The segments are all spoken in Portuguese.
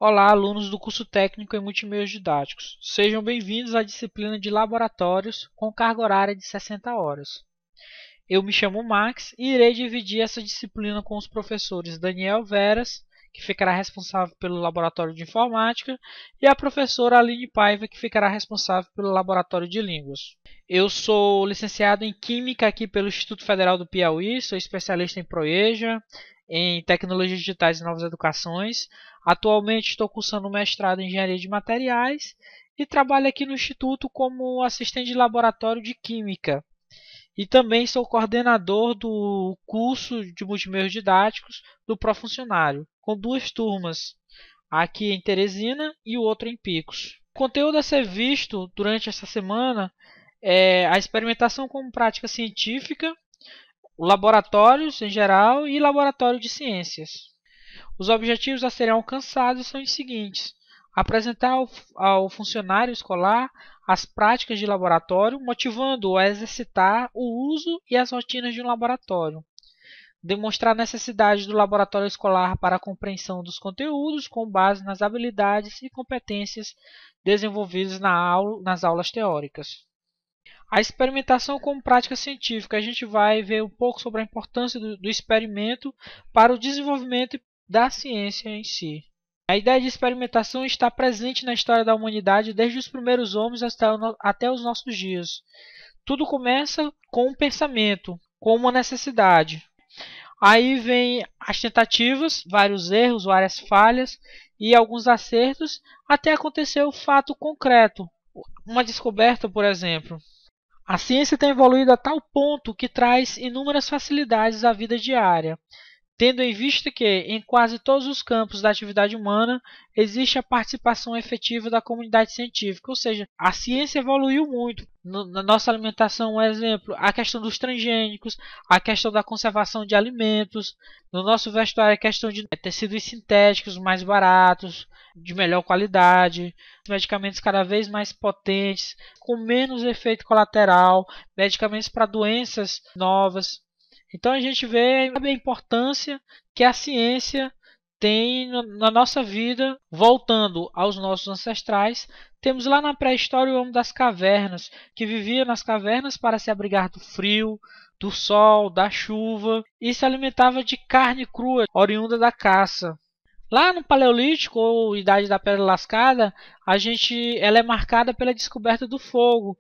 Olá, alunos do curso técnico em multimeios didáticos. Sejam bem-vindos à disciplina de laboratórios com carga horária de 60 horas. Eu me chamo Max e irei dividir essa disciplina com os professores Daniel Veras, que ficará responsável pelo laboratório de informática, e a professora Aline Paiva, que ficará responsável pelo laboratório de línguas. Eu sou licenciado em Química aqui pelo Instituto Federal do Piauí, sou especialista em Proeja, em Tecnologias Digitais e Novas Educações. Atualmente estou cursando mestrado em Engenharia de Materiais e trabalho aqui no Instituto como assistente de laboratório de Química. E também sou coordenador do curso de multimeios didáticos do Profuncionário, com duas turmas, aqui em Teresina e o outro em Picos. O conteúdo a ser visto durante essa semana é a experimentação como prática científica, laboratórios em geral e laboratório de ciências. Os objetivos a serem alcançados são os seguintes: apresentar ao funcionário escolar as práticas de laboratório, motivando-o a exercitar o uso e as rotinas de um laboratório. Demonstrar a necessidade do laboratório escolar para a compreensão dos conteúdos com base nas habilidades e competências desenvolvidas nas aulas teóricas. A experimentação como prática científica, a gente vai ver um pouco sobre a importância do experimento para o desenvolvimento da ciência em si. A ideia de experimentação está presente na história da humanidade desde os primeiros homens até os nossos dias. Tudo começa com um pensamento, com uma necessidade. Aí vem as tentativas, vários erros, várias falhas e alguns acertos, até acontecer o fato concreto, uma descoberta, por exemplo. A ciência tem evoluído a tal ponto que traz inúmeras facilidades à vida diária, tendo em vista que, em quase todos os campos da atividade humana, existe a participação efetiva da comunidade científica, ou seja, a ciência evoluiu muito. Na nossa alimentação, um exemplo, a questão dos transgênicos, a questão da conservação de alimentos, no nosso vestuário a questão de tecidos sintéticos mais baratos, de melhor qualidade, medicamentos cada vez mais potentes, com menos efeito colateral, medicamentos para doenças novas. Então a gente vê a importância que a ciência tem na nossa vida. Voltando aos nossos ancestrais, temos lá na pré-história o homem das cavernas, que vivia nas cavernas para se abrigar do frio, do sol, da chuva e se alimentava de carne crua, oriunda da caça. Lá no Paleolítico, ou Idade da Pedra Lascada, ela é marcada pela descoberta do fogo.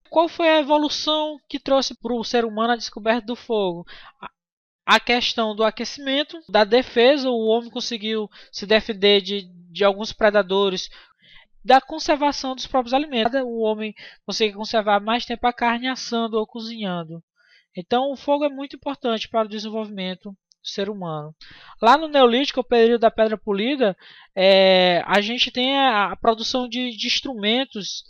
Qual foi a evolução que trouxe para o ser humano a descoberta do fogo? A questão do aquecimento, da defesa, o homem conseguiu se defender de alguns predadores, da conservação dos próprios alimentos. O homem consegue conservar mais tempo a carne assando ou cozinhando. Então o fogo é muito importante para o desenvolvimento do ser humano. Lá no Neolítico, o período da Pedra Polida, a gente tem a produção de instrumentos,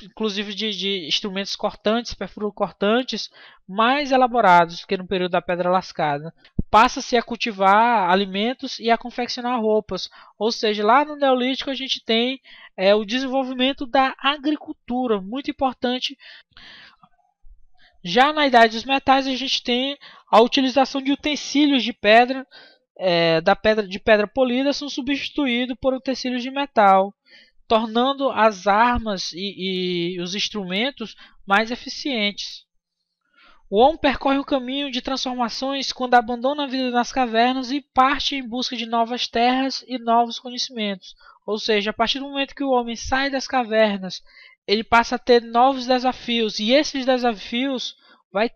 inclusive de instrumentos cortantes, perfuro-cortantes, mais elaborados que no período da Pedra Lascada. Passa-se a cultivar alimentos e a confeccionar roupas, ou seja, lá no Neolítico a gente tem o desenvolvimento da agricultura, muito importante. Já na Idade dos Metais a gente tem a utilização de utensílios de pedra, de pedra polida, são substituídos por utensílios de metal, tornando as armas e os instrumentos mais eficientes. O homem percorre o caminho de transformações quando abandona a vida nas cavernas e parte em busca de novas terras e novos conhecimentos. Ou seja, a partir do momento que o homem sai das cavernas, ele passa a ter novos desafios, e esses desafios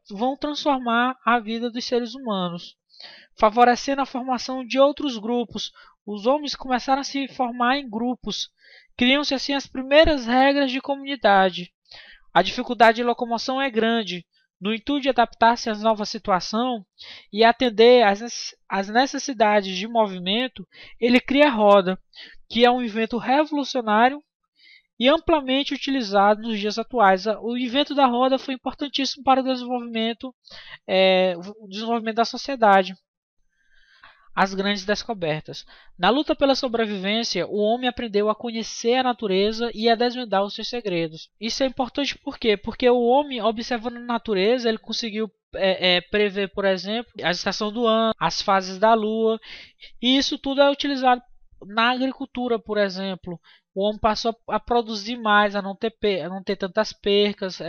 vão transformar a vida dos seres humanos, favorecendo a formação de outros grupos. Os homens começaram a se formar em grupos. Criam-se assim as primeiras regras de comunidade. A dificuldade de locomoção é grande. No intuito de adaptar-se à nova situação e atender às necessidades de movimento, ele cria a roda, que é um invento revolucionário e amplamente utilizado nos dias atuais. O invento da roda foi importantíssimo para o desenvolvimento da sociedade. As grandes descobertas. Na luta pela sobrevivência, o homem aprendeu a conhecer a natureza e a desvendar os seus segredos. Isso é importante por quê? Porque o homem, observando a natureza, ele conseguiu prever, por exemplo, a estação do ano, as fases da lua, e isso tudo é utilizado na agricultura, por exemplo, o homem passou a produzir mais, a não ter tantas percas,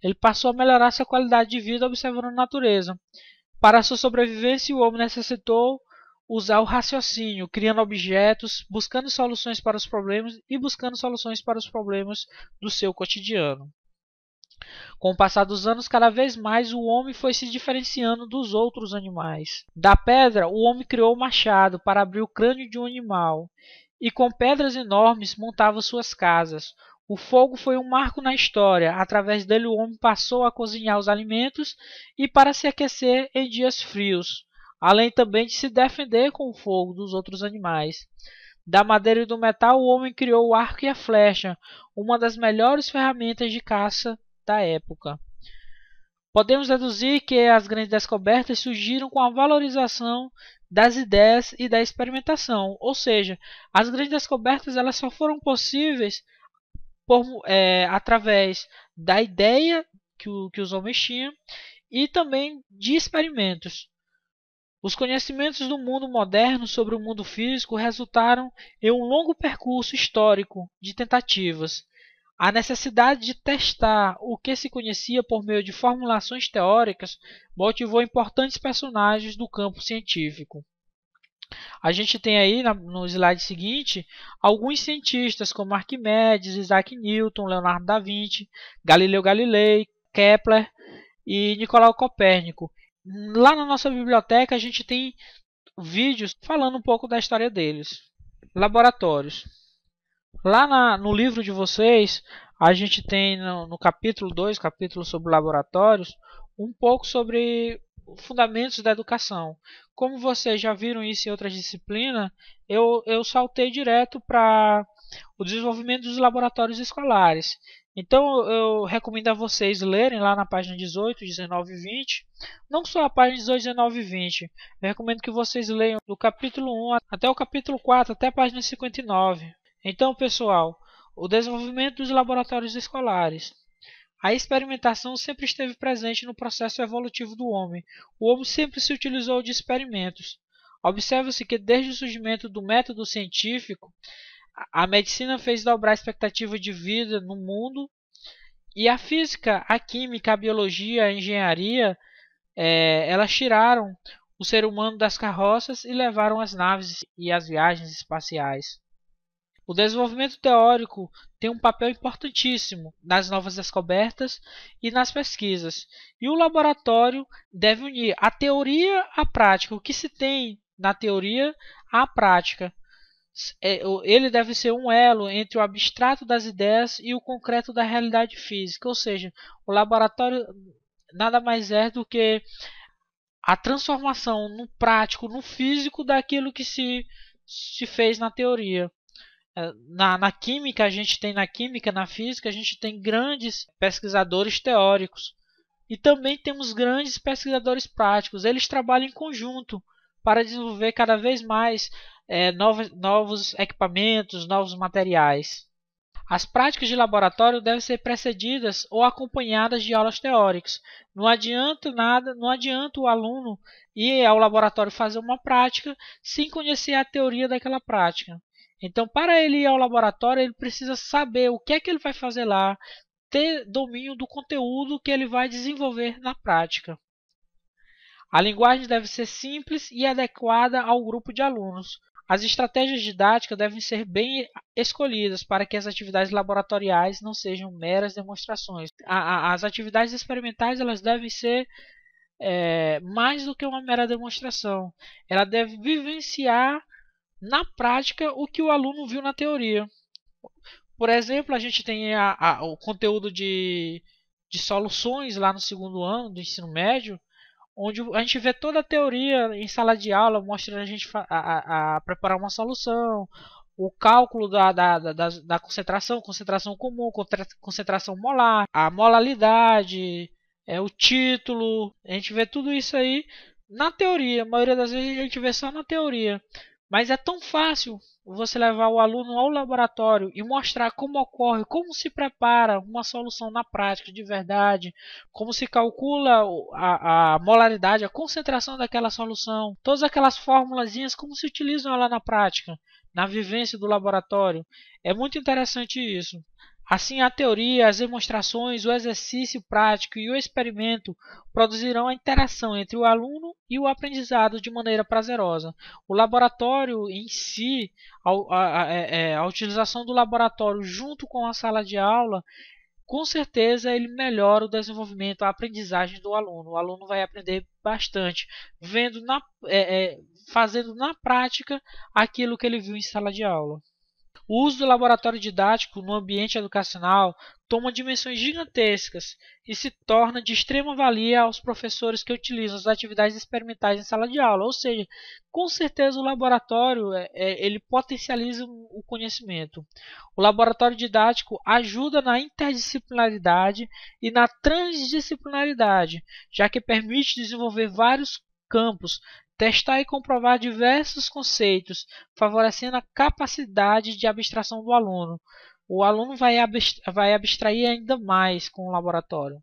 ele passou a melhorar sua qualidade de vida observando a natureza. Para sua sobrevivência, o homem necessitou usar o raciocínio, criando objetos, buscando soluções para os problemas e buscando soluções para os problemas do seu cotidiano. Com o passar dos anos, cada vez mais o homem foi se diferenciando dos outros animais. Da pedra, o homem criou o machado para abrir o crânio de um animal, e com pedras enormes montava suas casas. O fogo foi um marco na história. Através dele, o homem passou a cozinhar os alimentos e para se aquecer em dias frios, além também de se defender com o fogo dos outros animais. Da madeira e do metal, o homem criou o arco e a flecha, uma das melhores ferramentas de caça da época. Podemos deduzir que as grandes descobertas surgiram com a valorização das ideias e da experimentação, ou seja, as grandes descobertas elas só foram possíveis através da ideia que os homens tinham e também de experimentos. Os conhecimentos do mundo moderno sobre o mundo físico resultaram em um longo percurso histórico de tentativas. A necessidade de testar o que se conhecia por meio de formulações teóricas motivou importantes personagens do campo científico. A gente tem aí no slide seguinte alguns cientistas como Arquimedes, Isaac Newton, Leonardo da Vinci, Galileu Galilei, Kepler e Nicolau Copérnico. Lá na nossa biblioteca a gente tem vídeos falando um pouco da história deles. Laboratórios. Lá no livro de vocês, a gente tem no capítulo 2, capítulo sobre laboratórios, um pouco sobre fundamentos da educação. Como vocês já viram isso em outras disciplinas, eu saltei direto para o desenvolvimento dos laboratórios escolares. Então eu recomendo a vocês lerem lá na página 18, 19 e 20. Não só a página 18, 19 e 20. Eu recomendo que vocês leiam do capítulo 1 até o capítulo 4, até a página 59. Então, pessoal, o desenvolvimento dos laboratórios escolares. A experimentação sempre esteve presente no processo evolutivo do homem. O homem sempre se utilizou de experimentos. Observa-se que desde o surgimento do método científico, a medicina fez dobrar a expectativa de vida no mundo e a física, a química, a biologia, a engenharia, elas tiraram o ser humano das carroças e levaram as naves e as viagens espaciais. O desenvolvimento teórico tem um papel importantíssimo nas novas descobertas e nas pesquisas. E o laboratório deve unir a teoria à prática. O que se tem na teoria à prática. Ele deve ser um elo entre o abstrato das ideias e o concreto da realidade física. Ou seja, o laboratório nada mais é do que a transformação no prático, no físico daquilo que se fez na teoria. Na química, a gente tem na química, na física, a gente tem grandes pesquisadores teóricos e também temos grandes pesquisadores práticos. Eles trabalham em conjunto para desenvolver cada vez mais novos equipamentos, novos materiais. As práticas de laboratório devem ser precedidas ou acompanhadas de aulas teóricas. Não adianta nada, não adianta o aluno ir ao laboratório fazer uma prática sem conhecer a teoria daquela prática. Então, para ele ir ao laboratório, ele precisa saber o que é que ele vai fazer lá, ter domínio do conteúdo que ele vai desenvolver na prática. A linguagem deve ser simples e adequada ao grupo de alunos. As estratégias didáticas devem ser bem escolhidas para que as atividades laboratoriais não sejam meras demonstrações. As atividades experimentais elas devem ser mais do que uma mera demonstração. Ela deve vivenciar na prática o que o aluno viu na teoria. Por exemplo, a gente tem o conteúdo de soluções lá no segundo ano do ensino médio, onde a gente vê toda a teoria em sala de aula, mostrando a gente a preparar uma solução, o cálculo da concentração, concentração comum, concentração molar, a molalidade, o título, a gente vê tudo isso aí na teoria. A maioria das vezes a gente vê só na teoria. Mas é tão fácil você levar o aluno ao laboratório e mostrar como ocorre, como se prepara uma solução na prática de verdade, como se calcula a molaridade, a concentração daquela solução, todas aquelas formulazinhas, como se utilizam ela na prática, na vivência do laboratório. É muito interessante isso. Assim, a teoria, as demonstrações, o exercício prático e o experimento produzirão a interação entre o aluno e o aprendizado de maneira prazerosa. O laboratório em si, a utilização do laboratório junto com a sala de aula, com certeza ele melhora o desenvolvimento, a aprendizagem do aluno. O aluno vai aprender bastante, vendo fazendo na prática aquilo que ele viu em sala de aula. O uso do laboratório didático no ambiente educacional toma dimensões gigantescas e se torna de extrema valia aos professores que utilizam as atividades experimentais em sala de aula. Ou seja, com certeza o laboratório ele potencializa o conhecimento. O laboratório didático ajuda na interdisciplinaridade e na transdisciplinaridade, já que permite desenvolver vários campos, testar e comprovar diversos conceitos, favorecendo a capacidade de abstração do aluno. O aluno vai abstrair ainda mais com o laboratório.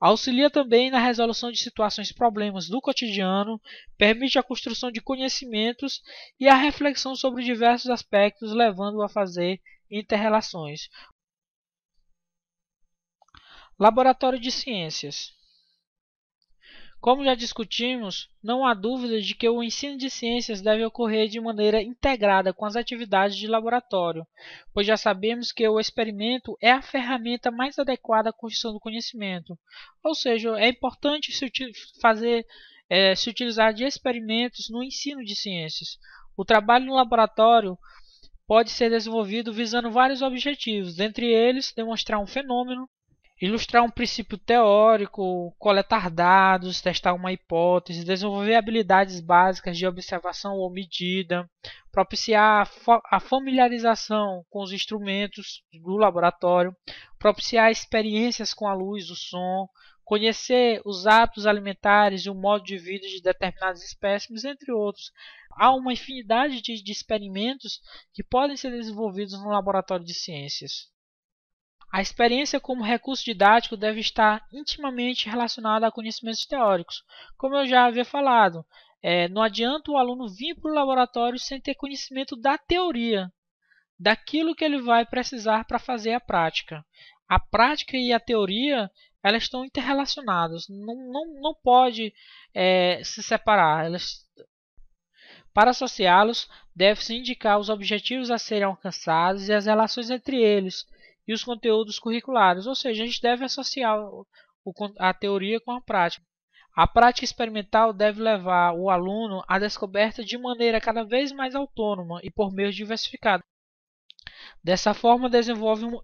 Auxilia também na resolução de situações e problemas do cotidiano, permite a construção de conhecimentos e a reflexão sobre diversos aspectos, levando-o a fazer interrelações. Laboratório de Ciências. Como já discutimos, não há dúvida de que o ensino de ciências deve ocorrer de maneira integrada com as atividades de laboratório, pois já sabemos que o experimento é a ferramenta mais adequada à construção do conhecimento. Ou seja, é importante se utilizar de experimentos no ensino de ciências. O trabalho no laboratório pode ser desenvolvido visando vários objetivos, dentre eles demonstrar um fenômeno, ilustrar um princípio teórico, coletar dados, testar uma hipótese, desenvolver habilidades básicas de observação ou medida, propiciar a familiarização com os instrumentos do laboratório, propiciar experiências com a luz, o som, conhecer os hábitos alimentares e o modo de vida de determinadas espécies, entre outros. Há uma infinidade de experimentos que podem ser desenvolvidos no laboratório de ciências. A experiência como recurso didático deve estar intimamente relacionada a conhecimentos teóricos. Como eu já havia falado, não adianta o aluno vir para o laboratório sem ter conhecimento da teoria, daquilo que ele vai precisar para fazer a prática. A prática e a teoria elas estão interrelacionadas, não pode se separar. Para associá-los, deve-se indicar os objetivos a serem alcançados e as relações entre eles e os conteúdos curriculares, ou seja, a gente deve associar a teoria com a prática. A prática experimental deve levar o aluno à descoberta de maneira cada vez mais autônoma e por meios diversificados. Dessa forma,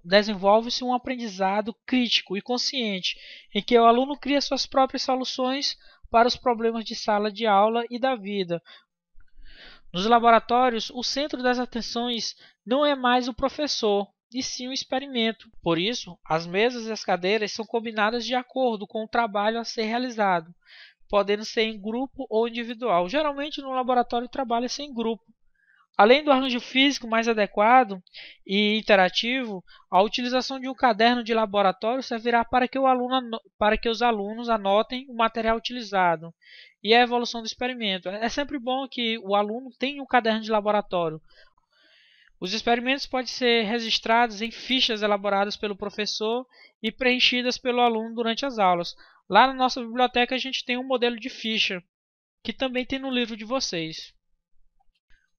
desenvolve-se um aprendizado crítico e consciente, em que o aluno cria suas próprias soluções para os problemas de sala de aula e da vida. Nos laboratórios, o centro das atenções não é mais o professor, e sim o experimento. Por isso, as mesas e as cadeiras são combinadas de acordo com o trabalho a ser realizado, podendo ser em grupo ou individual. Geralmente no laboratório trabalha-se em grupo. Além do arranjo físico mais adequado e interativo, a utilização de um caderno de laboratório servirá para que os alunos anotem o material utilizado e a evolução do experimento. É sempre bom que o aluno tenha um caderno de laboratório. Os experimentos podem ser registrados em fichas elaboradas pelo professor e preenchidas pelo aluno durante as aulas. Lá na nossa biblioteca a gente tem um modelo de ficha, que também tem no livro de vocês.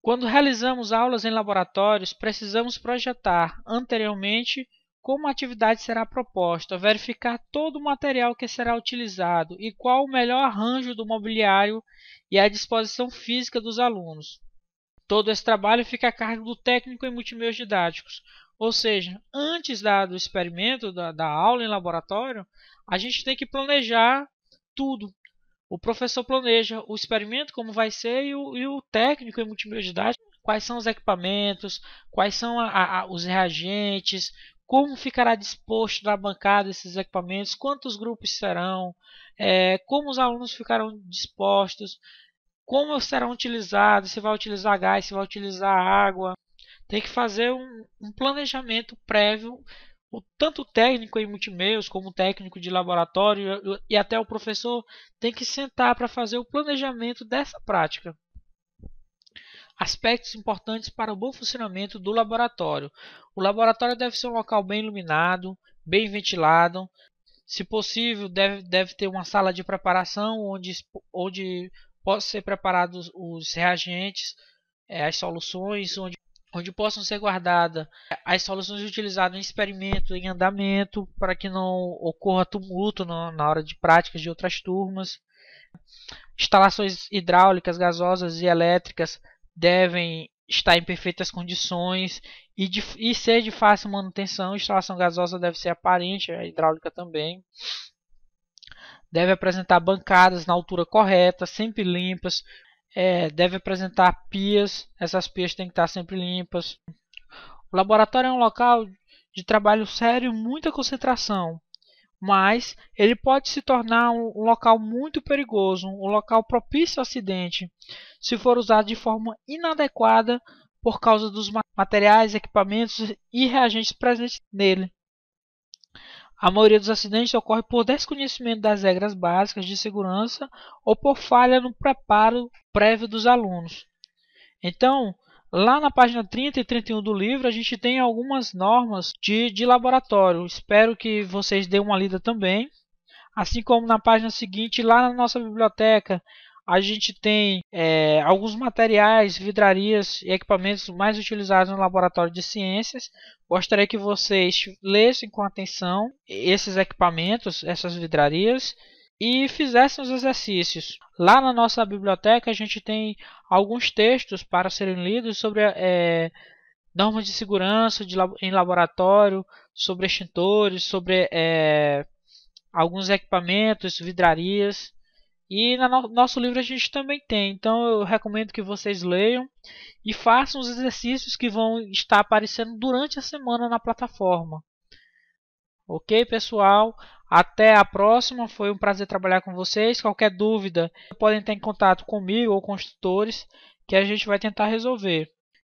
Quando realizamos aulas em laboratórios, precisamos projetar anteriormente como a atividade será proposta, verificar todo o material que será utilizado e qual o melhor arranjo do mobiliário e a disposição física dos alunos. Todo esse trabalho fica a cargo do técnico em multimeios didáticos. Ou seja, antes do experimento, da aula em laboratório, a gente tem que planejar tudo. O professor planeja o experimento, como vai ser, e o técnico em multimeios didáticos, quais são os equipamentos, quais são os reagentes, como ficará disposto na bancada esses equipamentos, quantos grupos serão, como os alunos ficarão dispostos, como serão utilizados, se vai utilizar gás, se vai utilizar água. tem que fazer um planejamento prévio, tanto técnico em multimeios como técnico de laboratório e até o professor tem que sentar para fazer o planejamento dessa prática. Aspectos importantes para o bom funcionamento do laboratório. O laboratório deve ser um local bem iluminado, bem ventilado. Se possível, deve ter uma sala de preparação onde possam ser preparados os reagentes, as soluções, onde possam ser guardadas as soluções utilizadas em experimento, em andamento, para que não ocorra tumulto na hora de práticas de outras turmas. Instalações hidráulicas, gasosas e elétricas devem estar em perfeitas condições e ser de fácil manutenção. A instalação gasosa deve ser aparente, a hidráulica também. Deve apresentar bancadas na altura correta, sempre limpas. Deve apresentar pias, essas pias têm que estar sempre limpas. O laboratório é um local de trabalho sério e muita concentração, mas ele pode se tornar um local muito perigoso, um local propício a acidente, se for usado de forma inadequada por causa dos materiais, equipamentos e reagentes presentes nele. A maioria dos acidentes ocorre por desconhecimento das regras básicas de segurança ou por falha no preparo prévio dos alunos. Então, lá na página 30 e 31 do livro, a gente tem algumas normas de laboratório. Espero que vocês dêem uma lida também. Assim como na página seguinte, lá na nossa biblioteca, a gente tem alguns materiais, vidrarias e equipamentos mais utilizados no laboratório de ciências. Gostaria que vocês lessem com atenção esses equipamentos, essas vidrarias, e fizessem os exercícios. Lá na nossa biblioteca a gente tem alguns textos para serem lidos sobre normas de segurança em laboratório, sobre extintores, sobre alguns equipamentos, vidrarias. E no nosso livro a gente também tem. Então eu recomendo que vocês leiam e façam os exercícios que vão estar aparecendo durante a semana na plataforma. Ok, pessoal? Até a próxima. Foi um prazer trabalhar com vocês. Qualquer dúvida, podem estar em contato comigo ou com os tutores que a gente vai tentar resolver.